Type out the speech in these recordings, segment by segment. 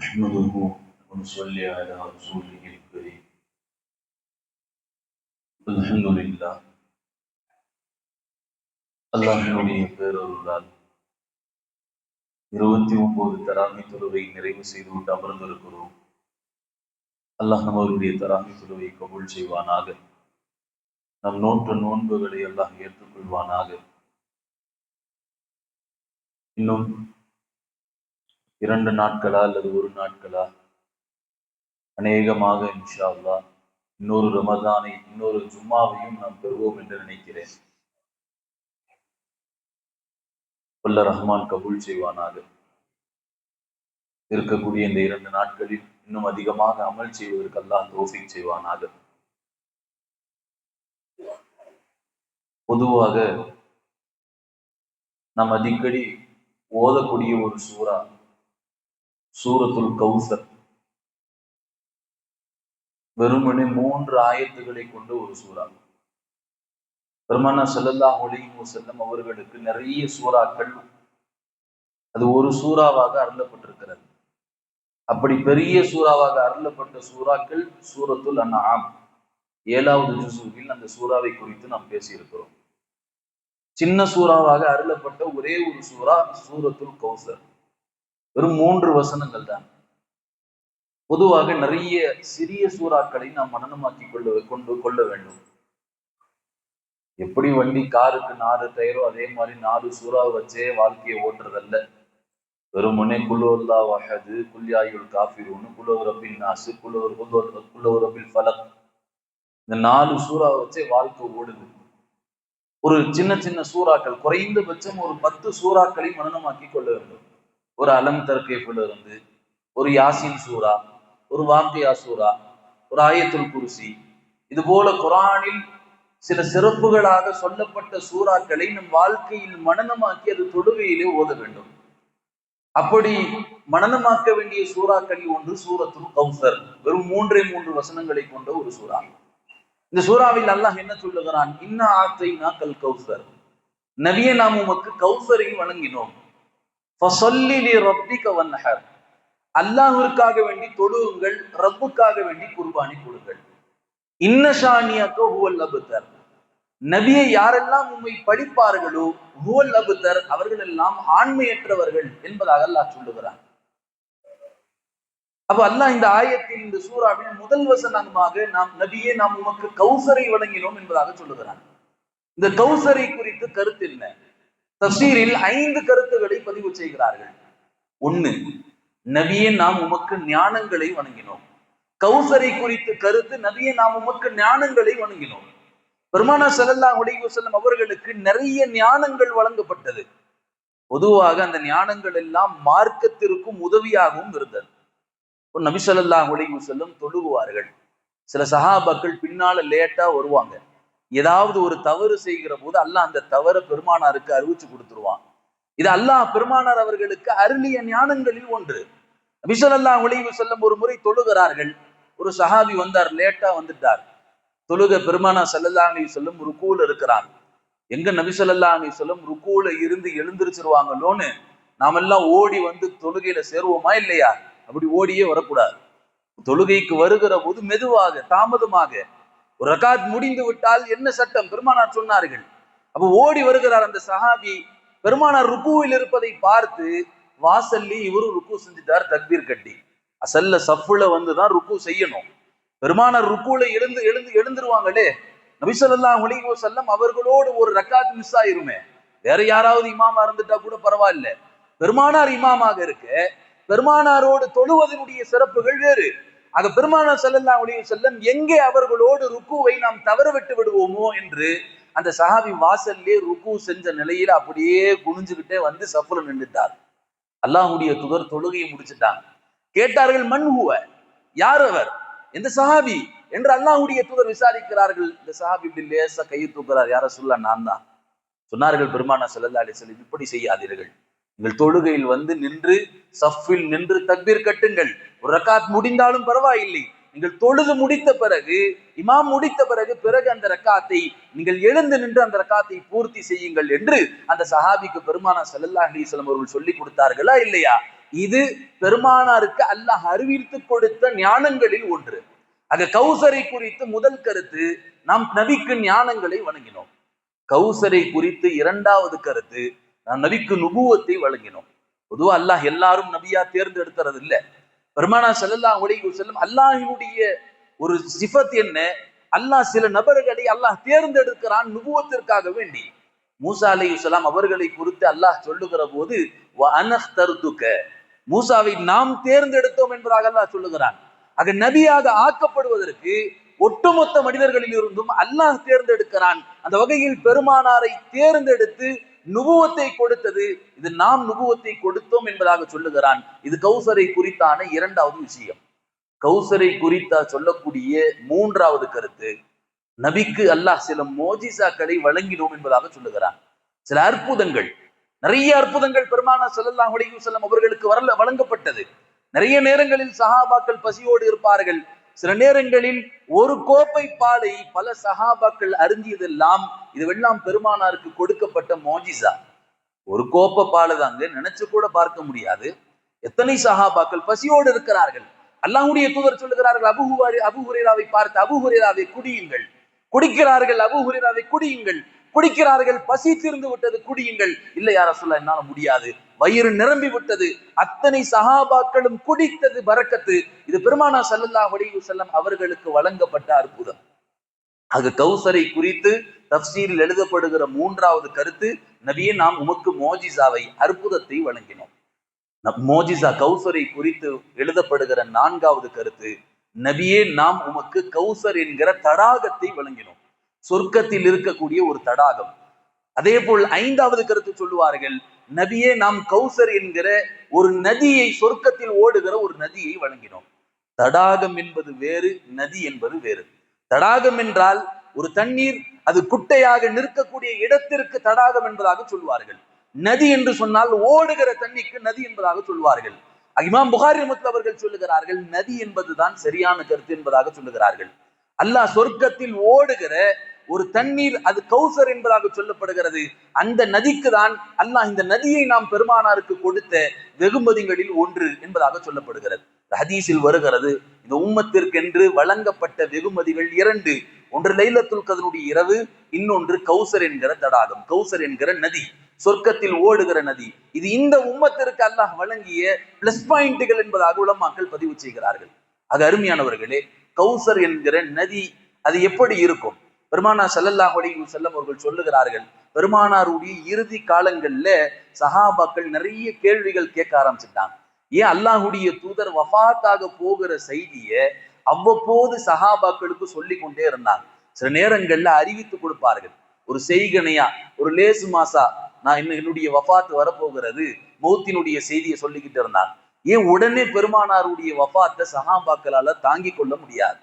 نحمده ونصلي على رسوله الكريم. الحمد لله. அல்லாஹ்வினுடைய பேரருளால் 29 தராவி தொழுவை நிறைவு செய்துவிட்டு அமர்ந்திருக்கிறோம். அல்லாஹ் நம்மளுடைய தராவி தொழுவை கபூல் செய்வானாக. நம் நோன்புகளை அல்லாஹ் ஏற்றுக்கொள்வானாக. இன்னும் 2 நாட்களா அல்லது 1 நாட்களா, அநேகமாக இன்ஷா அல்லாஹ் இன்னொரு ரமதானை, இன்னொரு ஜும்மாவையும் நாம் பெறுவோம் என்று நினைக்கிறேன். வல்ல ரஹ்மான் கபூல் செய்வானாக. இருக்கக்கூடிய இந்த 2 நாட்களில் இன்னும் அதிகமாக அமல் செய்வதற்கு அல்லாஹ் தௌஃபீக் செய்வானாக. பொதுவாக நாம் அடிக்கடி ஓதக்கூடிய ஒரு சூரா சூரத்துல் கௌசர். வெறுமனே 3 ஆயத்துக்களை கொண்ட ஒரு சூறா. பெருமானார் ஸல்லல்லாஹு அலைஹி வஸல்லம் அவர்களுக்கு நிறைய சூறாக்கள் அது ஒரு சூறாவாக அருளப்பட்டிருக்கிறது. அப்படி பெரிய சூறாவாக அருளப்பட்ட சூறாக்கள் சூரத்துல் அன்ஆம் 7வது ஜுஸுவில் அந்த சூறாவை குறித்து நாம் பேசியிருக்கிறோம். சின்ன சூறாவாக அருளப்பட்ட ஒரே ஒரு சூறா சூரத்துல் கௌசர். வெறும் 3 வசனங்கள் தான். பொதுவாக நிறைய சிறிய சூறாக்களை நாம் மனனமாக்கி கொள்ள வேண்டும். எப்படி வண்டி காருக்கு 4 டயரோ அதே மாதிரி 4 சூறா வச்சே வாழ்க்கையை ஓட்டுறதல்ல. வெறுமனே குல்லுவல்லாஹு அஹது, குல் யா அய்யுல் காஃபிரூன், குல் ரப்பின் நாஸ், குல் ரப்பில் ஃபலக், இந்த 4 சூறா வச்சே வாழ்க்கை ஓடுது. ஒரு சின்ன சின்ன சூறாக்கள், குறைந்தபட்சம் ஒரு 10 சூறாக்களை மனனமாக்கி கொள்ள வேண்டும். ஒரு அலம் தர்கேஃபில் இருந்து, ஒரு யாசின் சூறா, ஒரு வாக்கியா சூறா, ஒரு ஆயத்துல் குர்சி, இது போல குர்ஆனில் சில சிறப்புகளாக சொல்லப்பட்ட சூறாக்களை நம் வாழ்க்கையில் மனனமாக்கி அது தொழுகையிலே ஓத வேண்டும். அப்படி மனனமாக்க வேண்டிய சூறாக்களில் ஒன்று சூரத்துல் கௌசர். வெறும் 3 வசனங்களை கொண்ட ஒரு சூறா. இந்த சூறாவில் அல்லாஹ் என்ன சொல்லுகிறான்? இன்னா ஆத்தைனாக்கல் கௌசர், நபியே நாம் உமக்கு கௌசரை வழங்கினோம். ஃபஸல்லி லிரப்பிக வன்ஹர், அல்லாஹ்விற்காக வேண்டி தொழுவுங்கள், ரப்புக்காக வேண்டி குர்பானி கொடுங்கள். இன்ன ஷானியக ஹுவல் அப்தர், நபியை யாரெல்லாம் உம்மை படிப்பார்களோ ஹுவல் அப்தர், அவர்கள் எல்லாம் ஆண்மையற்றவர்கள் என்பதாக அல்லாஹ் சொல்லுகிறான். அப்ப அல்லாஹ் இந்த ஆயத்தில், இந்த சூறாவில் முதல் வசனமாக நாம் நபியே நாம் உமக்கு கௌசரை வழங்கினோம் என்பதாக சொல்லுகிறான். இந்த கௌசரை குறித்து கருத்து என்ன? தஃசீரில் 5 கருத்துக்களை பதிவு செய்கிறார்கள். 1, நபியே நாம் உமக்கு ஞானங்களை வழங்கினோம். கௌசரை குறித்து கருத்து, நபியே நாம் உமக்கு ஞானங்களை வழங்கினோம். பெருமானார் ஸல்லல்லாஹு அலைஹி வஸல்லம் அவர்களுக்கு நிறைய ஞானங்கள் வழங்கப்பட்டது. பொதுவாக அந்த ஞானங்கள் எல்லாம் மார்க்கத்திற்கும் உதவியாகவும் இருந்தது. நபி ஸல்லல்லாஹு அலைஹி வஸல்லம் தொழுகுவார்கள். சில சஹாபாக்கள் பின்னால லேட்டா வருவாங்க. ஏதாவது ஒரு தவறு செய்கிற போது அல்லாஹ் அந்த தவறை பெருமானாருக்கு அறிவிச்சு கொடுத்துருவான். இது அல்லாஹ் பெருமானார் அவர்களுக்கு அருளிய ஞானங்களில் ஒன்று. நபி ஸல்லல்லாஹு அலைஹி வஸல்லம் ஒரு முறை தொழுகிறார்கள். ஒரு சஹாபி வந்தார், லேட்டா வந்துட்டார். தொழுக பெருமானார் ஸல்லல்லாஹு அலைஹி வஸல்லம் ருக்கூல இருக்கிறாங்க. எங்க நபி ஸல்லல்லாஹு அலைஹி வஸல்லம் ருக்கூல இருந்து எழுந்திருச்சிருவாங்களோன்னு நாமெல்லாம் ஓடி வந்து தொழுகையில சேருவோமா இல்லையா? அப்படி ஓடியே வரக்கூடாது. தொழுகைக்கு வருகிற போது மெதுவாக, தாமதமாக, ஒரு ரகாத் முடிந்து விட்டால் என்ன சட்டம் பெருமானார் சொன்னார்கள். அப்ப ஓடி வருகிறார் அந்த சஹாபி. பெருமானார் ருக்கூவில் இருப்பதை பார்த்து வாசல்லி இவரும் ருக்கு செஞ்சுட்டார், தக்பீர் கட்டி. அசல்ல சஃப்ல வந்துதான் ருக்கு செய்யணும். பெருமானார் ருக்குல எழுந்துருவாங்களே, நபி ஸல்லல்லாஹு அலைஹி வஸல்லம் அவர்களோடு ஒரு ரக்காத் மிஸ் ஆயிருமே. வேற யாராவது இமாமா இருந்துட்டா கூட பரவாயில்ல, பெருமானார் இமாமாக இருக்க பெருமானாரோடு தொழுவதனுடைய சிறப்புகள் வேறு. ஆக பெருமானார் ஸல்லல்லாஹு அலைஹி வஸல்லம் எங்கே அவர்களோடு ருக்குவை நாம் தவற விட்டு விடுவோமோ என்று அந்த சஹாபி வாசல்லே ருக்கு செஞ்ச நிலையில அப்படியே குனிஞ்சுக்கிட்டே வந்து சஃப்ல நின்றுட்டார். அல்லாஹ்வுடைய தூதர் தொழுகையை முடிச்சுட்டாங்க. கேட்டார்கள், மன் ஹுவ, யார் அவர், எந்த சஹாபி என்று அல்லாஹ்வுடைய தூதர் விசாரிக்கிறார்கள். இந்த சஹாபி இப்படி லேசா கையை தூக்குறார், யார சொல்ல, நான் தான். சொன்னார்கள் பெருமானார் ஸல்லல்லாஹு அலைஹி வஸல்லம், இப்படி செய்யாதீர்கள். நீங்கள் தொழுகையில் வந்து நின்று சஃபில் நின்று தக்பீர் கட்டுங்கள். ஒரு ரக்காத் முடிந்தாலும் பரவாயில்லை, நீங்கள் தொழுது முடித்த பிறகு, இமாம் முடித்த பிறகு அந்த ரக்காத்தை நீங்கள் எழுந்து நின்று அந்த ரக்காத்தை பூர்த்தி செய்யுங்கள் என்று அந்த சஹாபிக்கு பெருமானார் ஸல்லல்லாஹு அலைஹி வஸல்லம் அவர்கள் சொல்லி கொடுத்தார்களா இல்லையா? இது பெருமானாருக்கு அல்லாஹ் அறிவித்து கொடுத்த ஞானங்களில் ஒன்று. ஆக கௌசரை குறித்து முதல் கருத்து, நாம் நபிக்கு ஞானங்களை வழங்கினோம். கௌசரை குறித்து இரண்டாவது கருத்து, நாம் நபிக்கு நுபுவத்தை வழங்கினோம். பொதுவா அல்லாஹ் எல்லாரும் நபியா தேர்ந்தெடுக்கிறது இல்லை. பெருமானா ஸல்லல்லாஹு அலைஹி வஸல்லம் அல்லாஹ்வினுடைய ஒரு சிஃபத் என்ன, அல்லாஹ் சில நபர்களை அல்லாஹ் தேர்ந்தெடுக்கிறான் நுபுவத்திற்காக வேண்டி. மூசா அலைஹிஸ்ஸலாம் அவர்களை குறித்து அல்லாஹ் சொல்லுகிற போது மூசாவை நாம் தேர்ந்தெடுத்தோம் என்பதாக அல்லாஹ் சொல்லுகிறான். ஆக நபியாக ஆக்கப்படுவதற்கு ஒட்டுமொத்த மனிதர்களில் இருந்தும் அல்லாஹ் தேர்ந்தெடுக்கிறான். அந்த வகையில் பெருமானாரை தேர்ந்தெடுத்து நுபுவத்தை கொடுத்தது, இது நாம் நுபுவத்தை கொடுத்தோம் என்பதாக சொல்லுகிறான். இது கௌசரை குறித்தான இரண்டாவது விஷயம். கௌசரை குறித்த சொல்லக்கூடிய மூன்றாவது கருத்து, நபிக்கு அல்லாஹ் சில மோஜிசாக்களை வழங்கினோம் என்பதாக சொல்லுகிறான். சில அற்புதங்கள், நிறைய அற்புதங்கள் பெருமானார் ஸல்லல்லாஹு அலைஹி வஸல்லம் அவர்களுக்கு வழங்கப்பட்டது. நிறைய நேரங்களில் சஹாபாக்கள் பசியோடு இருப்பார்கள். சில நேரங்களில் ஒரு கோப்பை பாலை பல சஹாபாக்கள் அருந்தியதெல்லாம் இதுவெல்லாம் பெருமானாருக்கு கொடுக்கப்பட்ட மோஜிசா. ஒரு கோப்பை பாலை தாங்க, நினைச்சு கூட பார்க்க முடியாது. எத்தனை சஹாபாக்கள் பசியோடு இருக்கிறார்கள். அல்லாஹ்வுடைய தூதர் சொல்லுகிறார்கள், அபூ ஹுரைராவை பார்த்து, அபூ ஹுரைராவை குடியுங்கள். குடிக்கிறார்கள். அபூ ஹுரைராவை குடியுங்கள். குடிக்கிறார்கள். பசி தீர்ந்து விட்டது, குடியுங்கள். இல்லை யா ரசூலல்லாஹ், என்னால முடியாது, வயிறு நிரம்பி விட்டது. அத்தனை சஹாபாக்களும் குடித்தது பரக்கத்து. இது பெருமானார் ஸல்லல்லாஹு அலைஹி வஸல்லம் அவர்களுக்கு வழங்கப்பட்ட அற்புதம். அது கௌசரை குறித்து தஃப்சீரில் எழுதப்படுகிற மூன்றாவது கருத்து, நபியே நாம் உமக்கு மோஜிசாவை, அற்புதத்தை வழங்கினோம். மோஜிசா கௌசரை குறித்து எழுதப்படுகிற நான்காவது கருத்து, நபியே நாம் உமக்கு கௌசர் என்கிற தடாகத்தை வழங்கினோம். சொர்க்கத்தில் இருக்கக்கூடிய ஒரு தடாகம். அதே போல் ஐந்தாவது கருத்து சொல்லுவார்கள், நபியே நாம் கௌசர் என்கிற ஒரு நதியை, சொர்க்கத்தில் ஓடுகிற ஒரு நதியை வழங்கினோம். தடாகம் என்பது வேறு, நதி என்பது வேறு. தடாகம் என்றால் ஒரு தண்ணீர், அது குட்டையாக நிற்கக்கூடிய இடத்திற்கு தடாகம் என்பதாக சொல்வார்கள். நதி என்று சொன்னால் ஓடுகிற தண்ணிக்கு நதி என்பதாக சொல்வார்கள். இமாம் புகாரி ரஹ்மத்துல்லாஹி அவர்கள் சொல்லுகிறார்கள், நதி என்பதுதான் சரியான கருத்து என்பதாக சொல்லுகிறார்கள். அல்லாஹ் சொர்க்கத்தில் ஓடுகிற ஒரு தண்ணீர், அது கௌசர் என்பதாக சொல்லப்படுகிறது. அந்த நதிக்கு தான் அல்லாஹ் இந்த நதியை நாம் பெருமானாருக்கு கொடுத்த வெகுமதிகளில் ஒன்று என்பதாக சொல்லப்படுகிறது. ஹதீஸில் வருகிறது, இந்த உம்மத்திற்கென்று வழங்கப்பட்ட வெகுமதிகள் இரண்டு. ஒன்று லைலத்துல் கத்ருடைய இரவு, இன்னொன்று கௌசர் என்கிற தடாகம், கௌசர் என்கிற நதி, சொர்க்கத்தில் ஓடுகிற நதி. இது இந்த உம்மத்திற்கு அல்லாஹ் வழங்கிய பிளஸ் பாயிண்ட்கள் என்பதாக உலமாக்கள் பதிவு செய்கிறார்கள். அது அருமையானவர்களே, கௌசர் என்கிற நதி அது எப்படி இருக்கும்? பெருமானார் ஸல்லல்லாஹு அலைஹி வஸல்லம் அவர்கள் சொல்லுகிறார்கள், பெருமானாருடைய இறுதி காலங்கள்ல சஹாபாக்கள் நிறைய கேள்விகள் கேட்க ஆரம்பிச்சுட்டாங்க. ஏன் அல்லாஹுடைய தூதர் வஃபாத்தாக போகிற செய்தியை அவ்வப்போது சஹாபாக்களுக்கு சொல்லி கொண்டே இருந்தாங்க. சில நேரங்கள்ல அறிவித்து கொடுப்பார்கள், ஒரு செய்கனையா, ஒரு லேசு மாசா, நான் என்னுடைய வஃபாத் வரப்போகிறது, மௌத்தினுடைய செய்தியை சொல்லிக்கிட்டு இருந்தாங்க. ஏன் உடனே பெருமானாருடைய வஃபாத்தை சஹாபாக்களால தாங்கிக் கொள்ள முடியாது?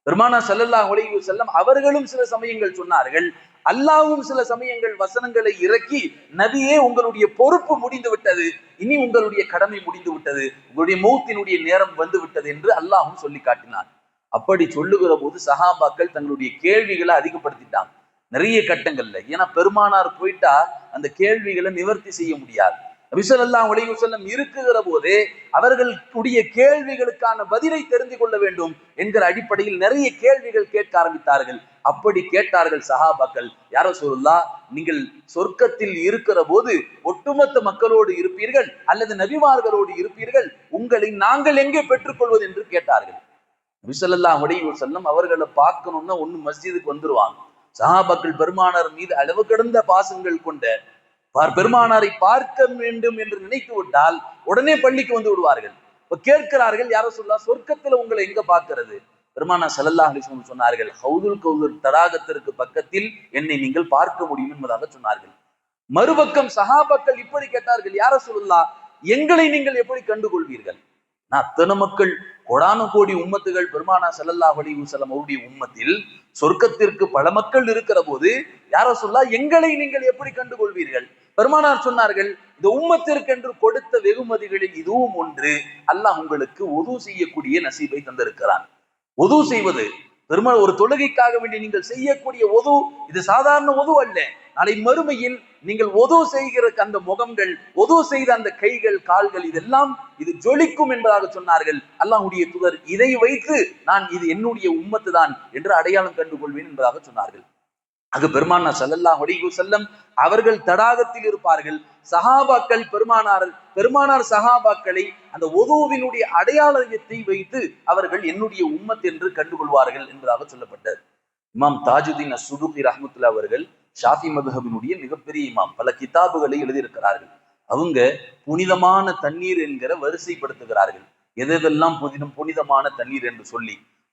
பெருமானார் ஸல்லல்லாஹு அலைஹி வஸல்லம் அவர்களும் சில சமயங்கள் சொன்னார்கள், அல்லாஹ்வும் சில சமயங்கள் வசனங்களை இறக்கி, நபியே உங்களுடைய பொறுப்பு முடிந்து விட்டது, இனி உங்களுடைய கடமை முடிந்து விட்டது, உங்களுடைய மௌத்தினுடைய நேரம் வந்து விட்டது என்று அல்லாஹ்வும் சொல்லி காட்டினார். அப்படி சொல்லுகிற போது சஹாபாக்கள் தங்களுடைய கேள்விகளை அதிகப்படுத்திட்டாங்க நிறைய கட்டங்கள்ல. ஏன்னா பெருமானார் போயிட்டா அந்த கேள்விகளை நிவர்த்தி செய்ய முடியாது. நபி ஸல்லல்லாஹு அலைஹி வஸல்லம் இருக்குகிற போதே அவர்களுடைய கேள்விகளுக்கான பதிலை தெரிந்து கொள்ள வேண்டும் என்கிற அடிப்படையில் நிறைய கேள்விகள் கேட்க ஆரம்பித்தார்கள். அப்படி கேட்டார்கள் சஹாபாக்கள், யா ரசூலுல்லாஹ், நீங்கள் சொர்க்கத்தில் இருக்கிற போது ஒட்டுமொத்த மக்களோடு இருப்பீர்கள் அல்லது நபிமார்களோடு இருப்பீர்கள், உங்களை நாங்கள் எங்கே பெற்றுக்கொள்வது என்று கேட்டார்கள். நபி ஸல்லல்லாஹு அலைஹி வஸல்லம் அவர்களை பார்க்கணும்னா ஒண்ணு மஸ்ஜிதுக்கு வந்துருவாங்க. சஹாபாக்கள் பெருமானார் மீது அளவு கடந்த பாசங்கள் கொண்ட பெருமானாரை பார்க்க வேண்டும் என்று நினைத்து விட்டால் உடனே பள்ளிக்கு வந்து விடுவார்கள். இப்ப கேட்கிறார்கள், யா ரசூலுல்லாஹ், சொர்க்கத்துல உங்களை எங்க பார்க்கிறது? பெருமானார் ஸல்லல்லாஹு அலைஹி வஸல்லம் சொன்னார்கள், ஹவுதுல் கௌசர் தடாகத்திற்கு பக்கத்தில் என்னை நீங்கள் பார்க்க முடியும் என்பதாக சொன்னார்கள். மறுபக்கம் சஹாபாக்கள் இப்படி கேட்டார்கள், யா ரசூலுல்லாஹ், எங்களை நீங்கள் எப்படி கண்டுகொள்வீர்கள்? அத்தனை மக்கள், கோடான கோடி உம்மத்துகள் பெருமானார் ஸல்லல்லாஹு அலைஹி வஸல்லம் அவருடைய உம்மத்தில் சொர்க்கத்திற்கு பல மக்கள் இருக்கிற போது, யா ரசூலுல்லாஹ், எங்களை நீங்கள் எப்படி கண்டுகொள்வீர்கள்? பெருமானார் சொன்னார்கள், இந்த உம்மத்திற்கு என்று கொடுத்த வெகுமதிகளில் இதுவும் ஒன்று, அல்லாஹ் உங்களுக்கு உது செய்யக்கூடிய நசீபை தந்திருக்கிறான். உது செய்வது, ஒரு தொழுகைக்காக வேண்டி நீங்கள் செய்யக்கூடிய ஒது இது சாதாரண ஒது அல்ல. நாளை மறுமையில் நீங்கள் ஒது செய்கிற அந்த முகங்கள், ஒது செய்த அந்த கைகள், கால்கள், இதெல்லாம் இது ஜொலிக்கும் என்பதாக சொன்னார்கள். அல்லாஹ்வுடைய தூதர் இதை வைத்து நான் இது என்னுடைய உம்மத்து தான் என்று அடையாளம் கண்டு கொள்வேன் என்பதாக சொன்னார்கள். அது பெருமானார் ஸல்லல்லாஹு அலைஹி வஸல்லம் அவர்கள் தடாகத்தில் இருப்பார்கள். சஹாபாக்கள் பெருமானார் சஹாபாக்களை அந்த ஒதுவினுடைய அடையாளத்தை வைத்து அவர்கள் என்னுடைய உம்மத் என்று கண்டுகொள்வார்கள் என்பதாக சொல்லப்பட்டது. இமாம் தாஜுதீன் அஸ்-சுதுகி ரஹ்மத்துல்லாஹி அவர்கள் ஷாஃபி மதுஹபினுடைய மிகப்பெரிய இமாம், பல கிதாபுகளை எழுதியிருக்கிறார்கள். அவங்க புனிதமான தண்ணீர் என்கிற வரிசைப்படுத்துகிறார்கள். எதெல்லாம் புனிதமான தண்ணீர் என்று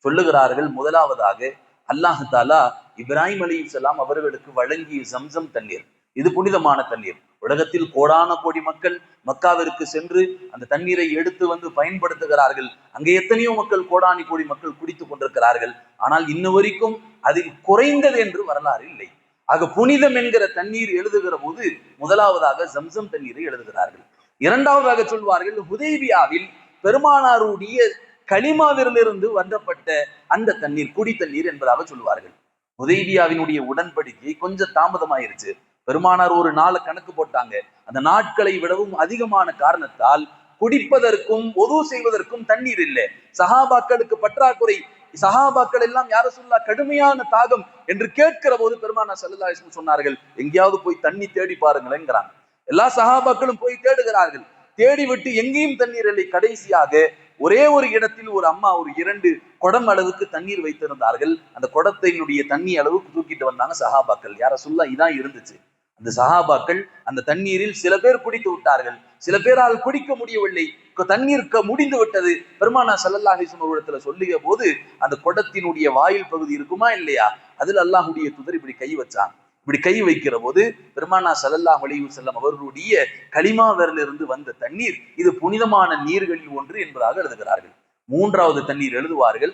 சொல்லுகிறார்கள். முதலாவதாக அல்லாஹ் தாலா இப்ராஹிம் அலைஹிஸ்ஸலாம் அவர்களுக்கு வழங்கிய ஜம்சம் தண்ணீர், இது புனிதமான தண்ணீர். உலகத்தில் கோடான கோடி மக்கள் மக்காவிற்கு சென்று அந்த தண்ணீரை எடுத்து வந்து பயன்படுத்துகிறார்கள். அங்கே எத்தனையோ மக்கள், கோடானி கோடி மக்கள் குடித்துக் கொண்டிருக்கிறார்கள். ஆனால் இன்ன வரைக்கும் அதில் குறைந்தது என்று வரலாறு இல்லை. ஆக புனிதம் என்கிற தண்ணீர் எழுதுகிற போது முதலாவதாக ஜம்சம் தண்ணீரை எழுதுகிறார்கள். இரண்டாவதாக சொல்வார்கள், ஹுதைபியாவில் பெருமானாருடைய கலிமாவிலிருந்து வந்தப்பட்ட அந்த தண்ணீர் குடி தண்ணீர் என்பதாக சொல்வார்கள். ஹுதைபியாவினுடைய உடன்படிக்கை கொஞ்சம் தாமதமாயிருச்சு. பெருமானார் ஒரு நாளை கணக்கு போட்டாங்க. அந்த நாட்களை விடவும் அதிகமான காரணத்தால் குடிப்பதற்கும் ஒது செய்வதற்கும் தண்ணீர் இல்லை. சஹாபாக்களுக்கு பற்றாக்குறை. சஹாபாக்கள் எல்லாம் யார சொல்லா கடுமையான தாகம் என்று கேட்கிற போது பெருமானார் ஸல்லல்லாஹு அலைஹி வஸல்லம் சொன்னார்கள், எங்கேயாவது போய் தண்ணி தேடி பாருங்களேங்கிறாங்க. எல்லா சஹாபாக்களும் போய் தேடுகிறார்கள். தேடிவிட்டு எங்கேயும் தண்ணீர் இல்லை. கடைசியாக ஒரே ஒரு இடத்தில் ஒரு அம்மா ஒரு 2 குடம் அளவுக்கு தண்ணீர் வைத்திருந்தார்கள். அந்த குடத்தினுடைய தண்ணி அளவுக்கு தூக்கிட்டு வந்தாங்க சஹாபாக்கள். யார சொல்லா இதான் இருந்துச்சு. அந்த சஹாபாக்கள் அந்த தண்ணீரில் சில பேர் குடித்து விட்டார்கள், சில பேரால் குடிக்க முடியவில்லை, தண்ணீர் முடிந்து விட்டது. பெருமானார் ஸல்லல்லாஹு அலைஹி வஸல்லம் இடத்துல சொல்லிய போது அந்த குடத்தினுடைய வாயில் பகுதி இருக்குமா இல்லையா, அதில் அல்லாஹ்வுடைய தூதர் இப்படி கை வச்சாங்க. இப்படி கை வைக்கிற போது பெருமானார் ஸல்லல்லாஹு அலைஹி வஸல்லம் அவர்களுடைய கலிமாவிலிருந்து வந்த தண்ணீர் இது புனிதமான நீர்களில் ஒன்று என்பதாக எழுதுகிறார்கள். மூன்றாவது தண்ணீர் எழுதுவார்கள்,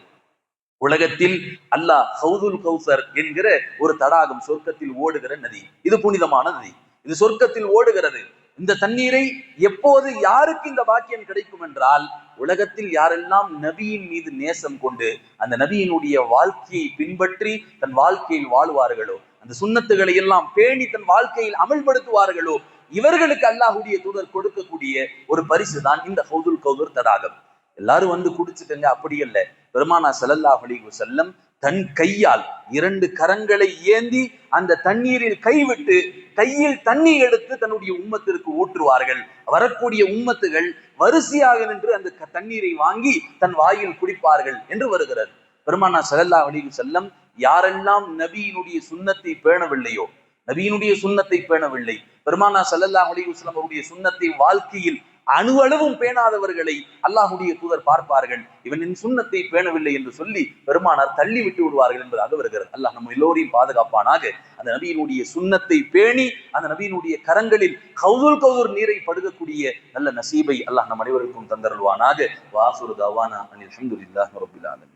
உலகத்தில் அல்லாஹ் ஹவுதுல் கௌசர் என்கிற ஒரு தடாகம், சொர்க்கத்தில் ஓடுகிற நதி, இது புனிதமான நதி, இது சொர்க்கத்தில் ஓடுகிறது. இந்த தண்ணீரை எப்போது யாருக்கு இந்த பாக்கியம் கிடைக்கும் என்றால், உலகத்தில் யாரெல்லாம் நபியின் மீது நேசம் கொண்டு அந்த நபியினுடைய வாழ்க்கையை பின்பற்றி தன் வாழ்க்கையில் வாழ்வார்களோ, அந்த சுன்னத்துகளை எல்லாம் பேணி தன் வாழ்க்கையில் அமல்படுத்துவார்களோ, இவர்களுக்கு அல்லாஹ்வுடைய தூதர் கொடுக்கக்கூடிய ஒரு பரிசு தான் இந்த ஹவுதுல் கௌசர் தடாகம். எல்லாரும் வந்து குடிச்சுக்கங்க அப்படி அல்ல. பெருமானார் ஸல்லல்லாஹு அலைஹி வஸல்லம் தன் கையால் 2 கரங்களை ஏந்தி அந்த தண்ணீரில் கைவிட்டு கையில் தண்ணி எடுத்து தன்னுடைய உம்மத்திற்கு ஊற்றுவார்கள். வரக்கூடிய உம்மத்துகள் வரிசையாக நின்று அந்த தண்ணீரை வாங்கி தன் வாயில் குடிப்பார்கள் என்று வருகிறது. பெருமானார் ஸல்லல்லாஹு அலைஹி வஸல்லம் யாரெல்லாம் நபியினுடைய சுன்னத்தை பேணவில்லையோ, நபியினுடைய சுன்னத்தை பேணவில்லை, பெருமானார் ஸல்லல்லாஹு அலைஹி வஸல்லம் அவருடைய சுன்னத்தை வாழ்க்கையில் அணுவளவும் பேணாதவர்களை அல்லாஹ்வுடைய தூதர் பார்ப்பார்கள். இவனின் சுன்னத்தை பேணவில்லை என்று சொல்லி பெருமானார் தள்ளி விட்டு விடுவார்கள் என்பதாக வருகிறது. அல்லாஹ் நம்ம எல்லோரையும் பாதுகாப்பானாக. அந்த நபியினுடைய சுன்னத்தை பேணி அந்த நபியினுடைய கரங்களில் ஹவுதுல் கௌசர் நீரை படுகக்கூடிய நல்ல நசீபை அல்லாஹ் நம் அனைவருக்கும் தந்தருள்வானாக. வாசுரு தவானா அனில் ஹம்துலில்லாஹி ரப்பில் ஆலமீன்.